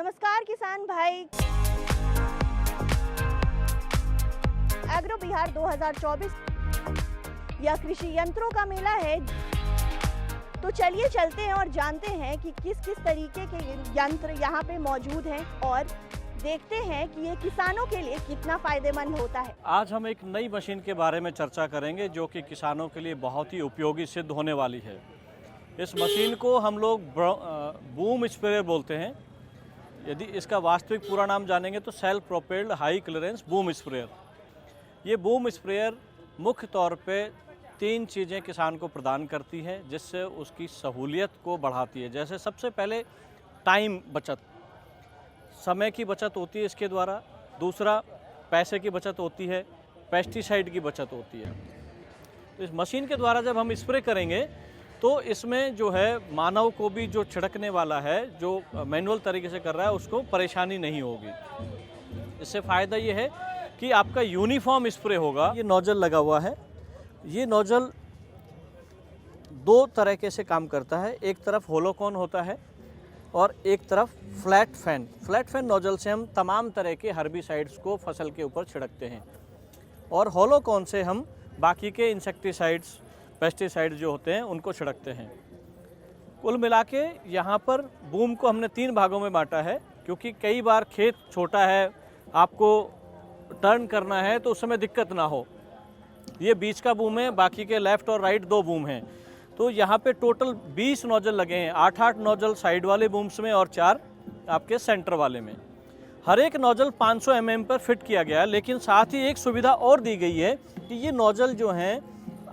नमस्कार किसान भाई। एग्रो बिहार 2024 यह कृषि यंत्रों का मेला है। तो चलिए चलते हैं और जानते हैं कि किस किस तरीके के यंत्र यहाँ पे मौजूद हैं और देखते हैं कि ये किसानों के लिए कितना फायदेमंद होता है। आज हम एक नई मशीन के बारे में चर्चा करेंगे जो कि किसानों के लिए बहुत ही उपयोगी सिद्ध होने वाली है। इस मशीन को हम लोग बूम स्प्रेयर बोलते हैं। यदि इसका वास्तविक पूरा नाम जानेंगे तो self propelled high clearance boom sprayer. ये बूम स्प्रेयर मुख्य तौर पे 3 चीज़ें किसान को प्रदान करती है जिससे उसकी सहूलियत को बढ़ाती है। जैसे सबसे पहले टाइम बचत, समय की बचत होती है इसके द्वारा। दूसरा पैसे की बचत होती है, पेस्टिसाइड की बचत होती है। तो इस मशीन के द्वारा जब हम स्प्रे करेंगे तो इसमें जो है मानव को भी जो छिड़कने वाला है, जो मैनुअल तरीके से कर रहा है, उसको परेशानी नहीं होगी। इससे फ़ायदा ये है कि आपका यूनिफॉर्म स्प्रे होगा। ये नोजल लगा हुआ है। ये नोजल 2 तरीके से काम करता है। एक तरफ होलोकॉन होता है और एक तरफ flat fan. Flat fan nozzle से हम तमाम तरह के हर्बिसाइड्स को फसल के ऊपर छिड़कते हैं और होलोकॉन से हम बाकी के इंसेक्टिसाइड्स, पेस्टिसाइड जो होते हैं उनको छिड़कते हैं। कुल मिला के यहाँ पर बूम को हमने 3 भागों में बांटा है, क्योंकि कई बार खेत छोटा है, आपको टर्न करना है तो उस समय दिक्कत ना हो। ये बीच का बूम है, बाकी के लेफ़्ट और राइट 2 बूम हैं। तो यहाँ पे टोटल 20 नोजल लगे हैं। 8-8 नोजल साइड वाले बूम्स में और 4 आपके सेंटर वाले में। हर एक नोजल 500 mm पर फिट किया गया है, लेकिन साथ ही एक सुविधा और दी गई है कि ये नोजल जो हैं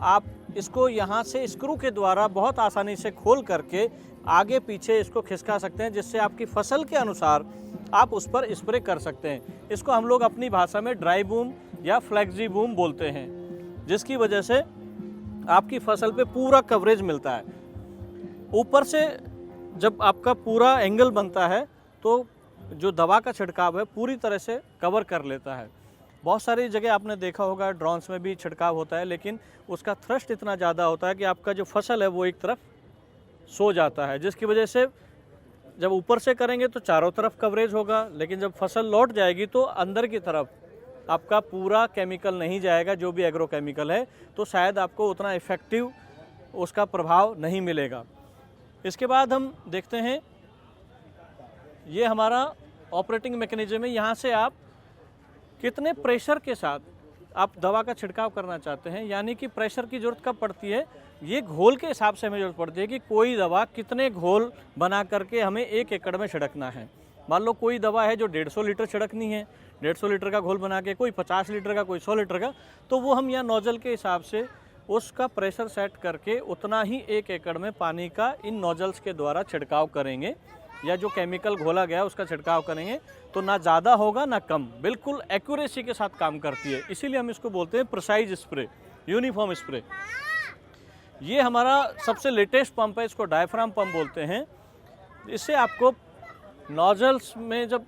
आप इसको यहाँ से स्क्रू के द्वारा बहुत आसानी से खोल करके आगे पीछे इसको खिसका सकते हैं, जिससे आपकी फसल के अनुसार आप उस पर स्प्रे कर सकते हैं। इसको हम लोग अपनी भाषा में ड्राई बूम या फ्लेक्सी बूम बोलते हैं, जिसकी वजह से आपकी फसल पे पूरा कवरेज मिलता है। ऊपर से जब आपका पूरा एंगल बनता है तो जो दवा का छिड़काव है पूरी तरह से कवर कर लेता है। बहुत सारी जगह आपने देखा होगा ड्रोन्स में भी छिड़काव होता है, लेकिन उसका थ्रस्ट इतना ज़्यादा होता है कि आपका जो फसल है वो एक तरफ सो जाता है, जिसकी वजह से जब ऊपर से करेंगे तो चारों तरफ कवरेज होगा, लेकिन जब फसल लौट जाएगी तो अंदर की तरफ आपका पूरा केमिकल नहीं जाएगा, जो भी एग्रो केमिकल है, तो शायद आपको उतना इफ़ेक्टिव उसका प्रभाव नहीं मिलेगा। इसके बाद हम देखते हैं ये हमारा ऑपरेटिंग मैकेनिज्म है। यहाँ से आप कितने प्रेशर के साथ आप दवा का छिड़काव करना चाहते हैं, यानी कि प्रेशर की ज़रूरत कब पड़ती है, ये घोल के हिसाब से हमें ज़रूरत पड़ती है कि कोई दवा कितने घोल बना करके हमें 1 एकड़ में छिड़कना है। मान लो कोई दवा है जो 150 लीटर छिड़कनी है, 150 लीटर का घोल बना के, कोई 50 लीटर का, कोई 100 लीटर का, तो वो हम यहाँ नोजल के हिसाब से उसका प्रेशर सेट करके उतना ही 1 एकड़ में पानी का इन नोजल्स के द्वारा छिड़काव करेंगे, या जो केमिकल घोला गया उसका छिड़काव करेंगे। तो ना ज़्यादा होगा ना कम, बिल्कुल एक्यूरेसी के साथ काम करती है। इसीलिए हम इसको बोलते हैं प्रिसाइज स्प्रे, यूनिफॉर्म स्प्रे। ये हमारा सबसे लेटेस्ट पंप है, इसको डायफ्राम पंप बोलते हैं। इससे आपको नोजल्स में जब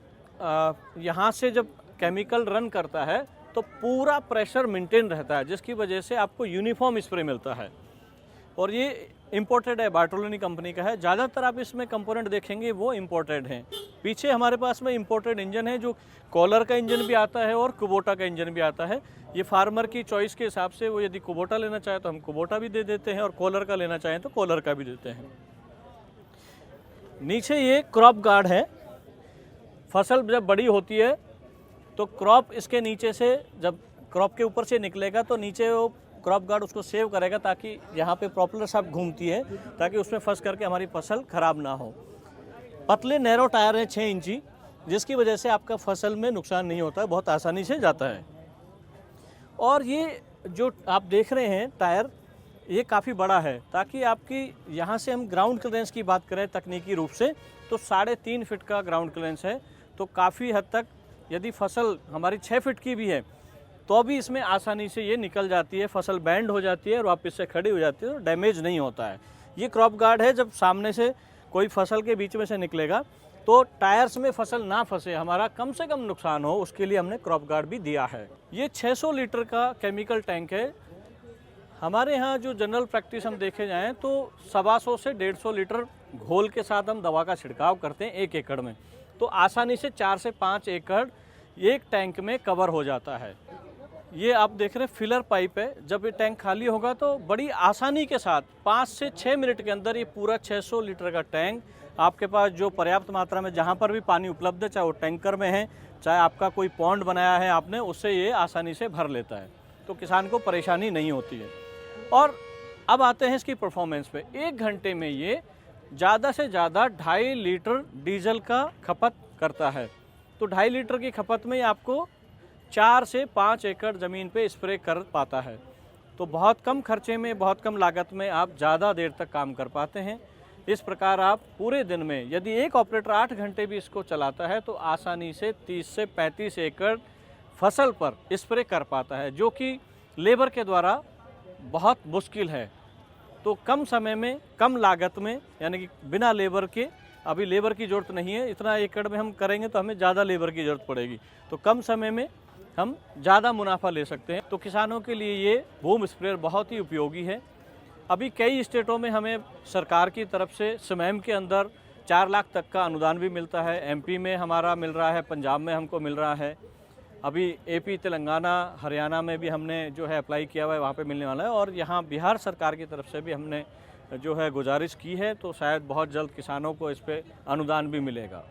यहाँ से जब केमिकल रन करता है तो पूरा प्रेशर मेंटेन रहता है, जिसकी वजह से आपको यूनिफॉर्म स्प्रे मिलता है। और ये इम्पोर्टेड है, बार्टोलोनी कंपनी का है। ज़्यादातर आप इसमें कंपोनेंट देखेंगे वो इम्पोर्टेड हैं। पीछे हमारे पास में इम्पोर्टेड इंजन है, जो कॉलर का इंजन भी आता है और कुबोटा का इंजन भी आता है। ये फार्मर की चॉइस के हिसाब से वो यदि कुबोटा लेना चाहे तो हम कुबोटा भी दे देते हैं, और कॉलर का लेना चाहें तो कॉलर का भी देते हैं। नीचे ये क्रॉप गार्ड है। फसल जब बड़ी होती है तो क्रॉप इसके नीचे से, जब क्रॉप के ऊपर से निकलेगा तो नीचे वो क्रॉप गार्ड उसको सेव करेगा, ताकि यहाँ पे प्रॉपलर साफ घूमती है, ताकि उसमें फंस करके हमारी फसल खराब ना हो। पतले नैरो टायर हैं 6 इंची, जिसकी वजह से आपका फसल में नुकसान नहीं होता है, बहुत आसानी से जाता है। और ये जो आप देख रहे हैं टायर, ये काफ़ी बड़ा है, ताकि आपकी यहाँ से हम ग्राउंड क्लियरेंस की बात करें तकनीकी रूप से तो 3.5 फीट का ग्राउंड क्लियरेंस है। तो काफ़ी हद तक यदि फसल हमारी 6 फीट की भी है तो भी इसमें आसानी से ये निकल जाती है, फसल बैंड हो जाती है और वापस से खड़ी हो जाती है, तो डैमेज नहीं होता है। ये क्रॉप गार्ड है, जब सामने से कोई फसल के बीच में से निकलेगा तो टायर्स में फसल ना फंसे, हमारा कम से कम नुकसान हो, उसके लिए हमने क्रॉप गार्ड भी दिया है। ये 600 लीटर का केमिकल टैंक है। हमारे यहाँ जो जनरल प्रैक्टिस हम देखे जाएँ तो 125 से 150 लीटर घोल के साथ हम दवा का छिड़काव करते हैं 1 एकड़ में। तो आसानी से 4 से 5 एकड़ एक टैंक में कवर हो जाता है। ये आप देख रहे हैं फिलर पाइप है, जब ये टैंक खाली होगा तो बड़ी आसानी के साथ 5 से 6 मिनट के अंदर ये पूरा 600 लीटर का टैंक आपके पास जो पर्याप्त मात्रा में जहाँ पर भी पानी उपलब्ध है, चाहे वो टैंकर में है, चाहे आपका कोई पॉन्ड बनाया है आपने, उससे ये आसानी से भर लेता है, तो किसान को परेशानी नहीं होती है। और अब आते हैं इसकी परफॉर्मेंस पे। 1 घंटे में ये ज़्यादा से ज़्यादा 2.5 लीटर डीजल का खपत करता है। तो 2.5 लीटर की खपत में आपको 4 से 5 एकड़ ज़मीन पे स्प्रे कर पाता है। तो बहुत कम खर्चे में, बहुत कम लागत में आप ज़्यादा देर तक काम कर पाते हैं। इस प्रकार आप पूरे दिन में यदि एक ऑपरेटर 8 घंटे भी इसको चलाता है तो आसानी से 30 से 35 एकड़ फसल पर स्प्रे कर पाता है, जो कि लेबर के द्वारा बहुत मुश्किल है। तो कम समय में, कम लागत में, यानी कि बिना लेबर के, अभी लेबर की ज़रूरत नहीं है, इतना एकड़ में हम करेंगे तो हमें ज़्यादा लेबर की ज़रूरत पड़ेगी, तो कम समय में हम ज़्यादा मुनाफा ले सकते हैं। तो किसानों के लिए ये बूम स्प्रेयर बहुत ही उपयोगी है। अभी कई स्टेटों में हमें सरकार की तरफ से स्मैम के अंदर 4 लाख तक का अनुदान भी मिलता है। एमपी में हमारा मिल रहा है, पंजाब में हमको मिल रहा है, अभी एपी, तेलंगाना, हरियाणा में भी हमने जो है अप्लाई किया हुआ है, वहाँ पे मिलने वाला है। और यहाँ बिहार सरकार की तरफ से भी हमने जो है गुजारिश की है, तो शायद बहुत जल्द किसानों को इस पर अनुदान भी मिलेगा।